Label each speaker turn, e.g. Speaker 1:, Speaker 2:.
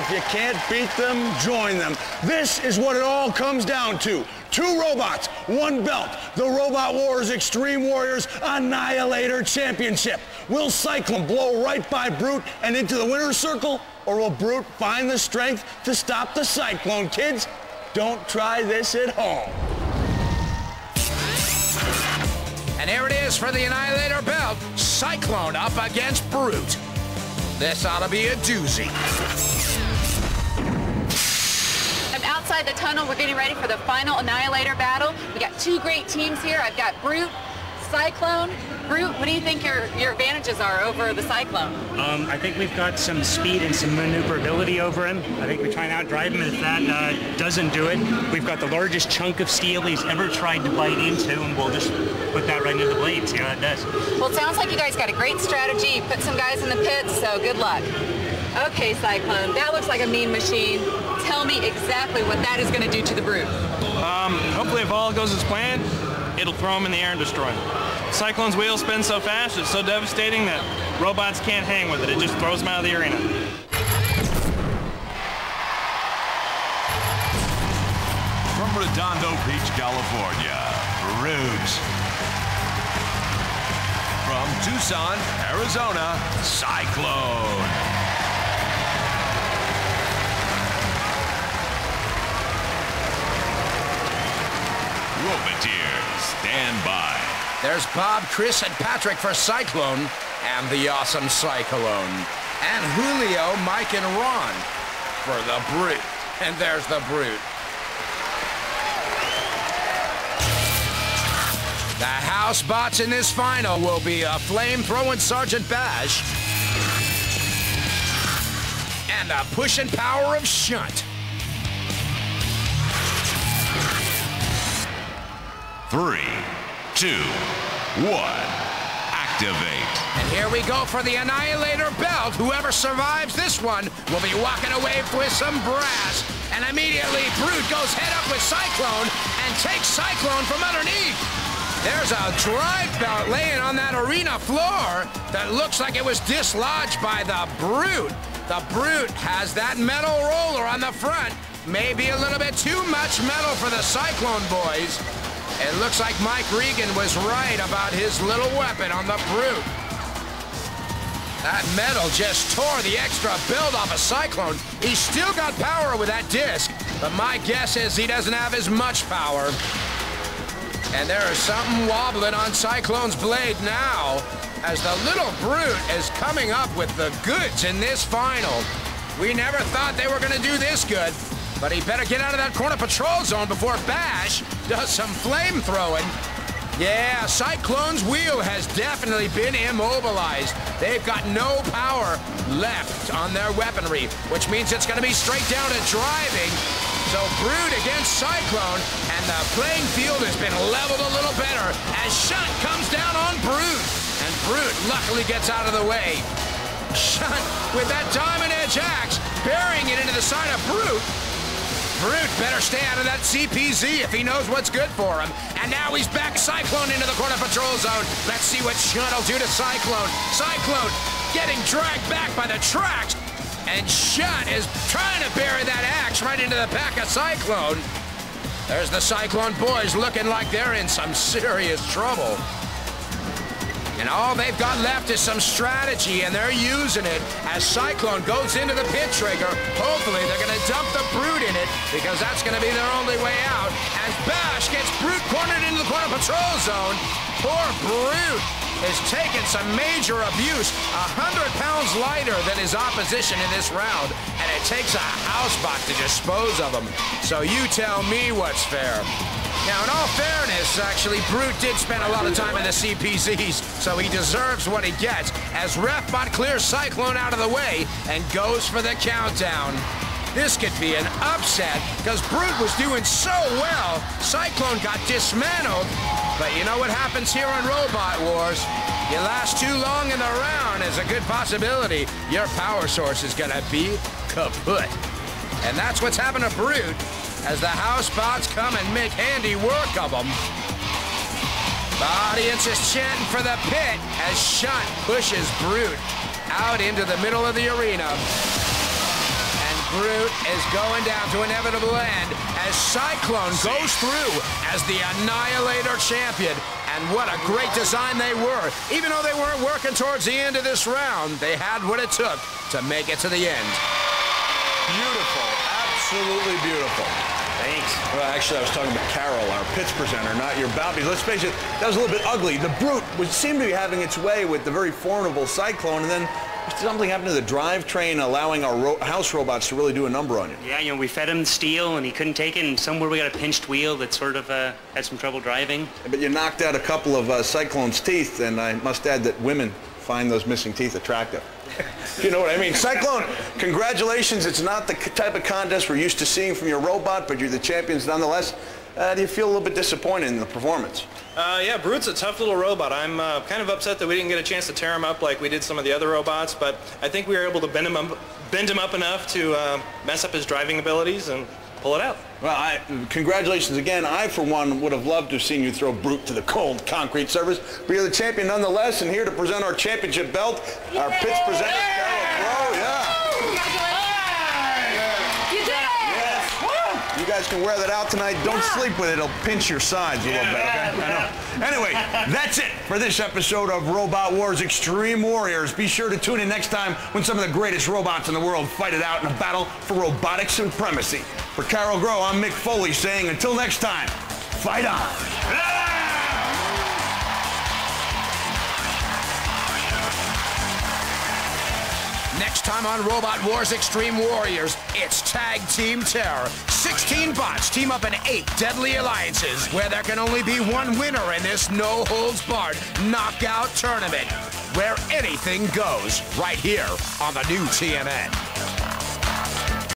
Speaker 1: If you can't beat them, join them. This is what it all comes down to. 2 robots, 1 belt. The Robot Wars Extreme Warriors Annihilator Championship. Will Cyclone blow right by Brute and into the winner's circle? Or will Brute find the strength to stop the Cyclone? Kids, don't try this at home.
Speaker 2: And here it is for the Annihilator belt. Cyclone up against Brute. This ought to be a doozy.
Speaker 3: I'm outside the tunnel. We're getting ready for the final Annihilator battle. We got 2 great teams here. I've got Brute, Cyclone. Brute, what do you think your advantages are over the Cyclone?
Speaker 4: I think we've got some speed and some maneuverability over him. I think we try and outdrive him. If that doesn't do it, we've got the largest chunk of steel he's ever tried to bite into, and we'll just put that right into the blade, see how it does.
Speaker 3: Well, it sounds like you guys got a great strategy. You put some guys in the pits, so good luck. Okay, Cyclone, that looks like a mean machine. Tell me exactly what that is going to do to the Brute.
Speaker 5: Hopefully if all goes as planned, it'll throw him in the air and destroy him. Cyclone's wheel spins so fast, it's so devastating that robots can't hang with it. It just throws them out of the arena.
Speaker 6: From Redondo Beach, California, Brute. From Tucson, Arizona, Cyclone. Roboteers, stand by.
Speaker 2: There's Bob, Chris, and Patrick for Cyclone, and the awesome Cyclone. And Julio, Mike, and Ron for the Brute. And there's the Brute. The house bots in this final will be a flame-throwing Sergeant Bash and a pushing power of Shunt.
Speaker 6: 3, 2, 1, activate.
Speaker 2: And here we go for the Annihilator belt. Whoever survives this one will be walking away with some brass. And immediately, Brute goes head up with Cyclone and takes Cyclone from underneath. There's a drive belt laying on that arena floor that looks like it was dislodged by the Brute. The Brute has that metal roller on the front. Maybe a little bit too much metal for the Cyclone boys. It looks like Mike Regan was right about his little weapon on the Brute. That metal just tore the extra build off a Cyclone. He's still got power with that disc, but my guess is he doesn't have as much power. And there is something wobbling on Cyclone's blade now, as the little Brute is coming up with the goods in this final. We never thought they were going to do this good. But he better get out of that corner patrol zone before Bash does some flame throwing. Yeah, Cyclone's wheel has definitely been immobilized. They've got no power left on their weaponry, which means it's going to be straight down to driving. So Brute against Cyclone, and the playing field has been leveled a little better as Shunt comes down on Brute. And Brute luckily gets out of the way. Shunt with that diamond edge axe, burying it into the side of Brute. Brute better stay out of that CPZ if he knows what's good for him. And now he's back Cyclone into the corner patrol zone. Let's see what Shunt will do to Cyclone. Cyclone getting dragged back by the tracks. And Shunt is trying to bury that axe right into the back of Cyclone. There's the Cyclone boys looking like they're in some serious trouble. And all they've got left is some strategy, and they're using it as Cyclone goes into the pit trigger. Hopefully, they're going to dump the Brute in it, because that's going to be their only way out. As Bash gets Brute cornered into the corner patrol zone. Poor Brute is taking some major abuse, 100 pounds lighter than his opposition in this round, and it takes a housebot to dispose of him. So you tell me what's fair. Now, in all fairness, actually, Brute did spend a lot of time in the CPZs, so he deserves what he gets, as Refbot clears Cyclone out of the way and goes for the countdown. This could be an upset, because Brute was doing so well, Cyclone got dismantled. But you know what happens here on Robot Wars? You last too long in the round, is a good possibility your power source is gonna be kaput. And that's what's happened to Brute, as the house bots come and make handy work of them. The audience is chanting for the pit as Shunt pushes Brute out into the middle of the arena. And Brute is going down to inevitable end as Cyclone goes through as the Annihilator champion. And what a great design they were. Even though they weren't working towards the end of this round, they had what it took to make it to the end.
Speaker 1: Beautiful. Absolutely beautiful.
Speaker 4: Thanks.
Speaker 1: Well, actually, I was talking about Carol, our pits presenter, not your bounty. Let's face it, that was a little bit ugly. The Brute seemed to be having its way with the very formidable Cyclone, and then something happened to the drivetrain, allowing our house robots to really do a number on you.
Speaker 4: Yeah, you know, we fed him steel, and he couldn't take it, and somewhere we got a pinched wheel that sort of had some trouble driving.
Speaker 1: But you knocked out a couple of Cyclone's teeth, and I must add that women find those missing teeth attractive. You know what I mean? Cyclone, congratulations. It's not the type of contest we're used to seeing from your robot, but you're the champions nonetheless. Do you feel a little bit disappointed in the performance?
Speaker 5: Yeah, Brute's a tough little robot. I'm kind of upset that we didn't get a chance to tear him up like we did some of the other robots, but I think we were able to bend him up enough to mess up his driving abilities and pull it out.
Speaker 1: Well, congratulations again. I, for one, would have loved to have seen you throw Brute to the cold concrete surface, but you're the champion nonetheless, and here to present our championship belt, our pits presenter, Carol Crow. Yeah. You guys can wear that out tonight. Don't sleep with it. It'll pinch your sides a little bit, okay? I know. Anyway, that's it for this episode of Robot Wars Extreme Warriors. Be sure to tune in next time when some of the greatest robots in the world fight it out in a battle for robotic supremacy. For Carol Grow, I'm Mick Foley saying until next time, fight on.
Speaker 2: Next time on Robot Wars Extreme Warriors, it's Tag Team Terror. 16 bots team up in 8 deadly alliances where there can only be one winner in this no-holds-barred knockout tournament, where anything goes, right here on the new TNN.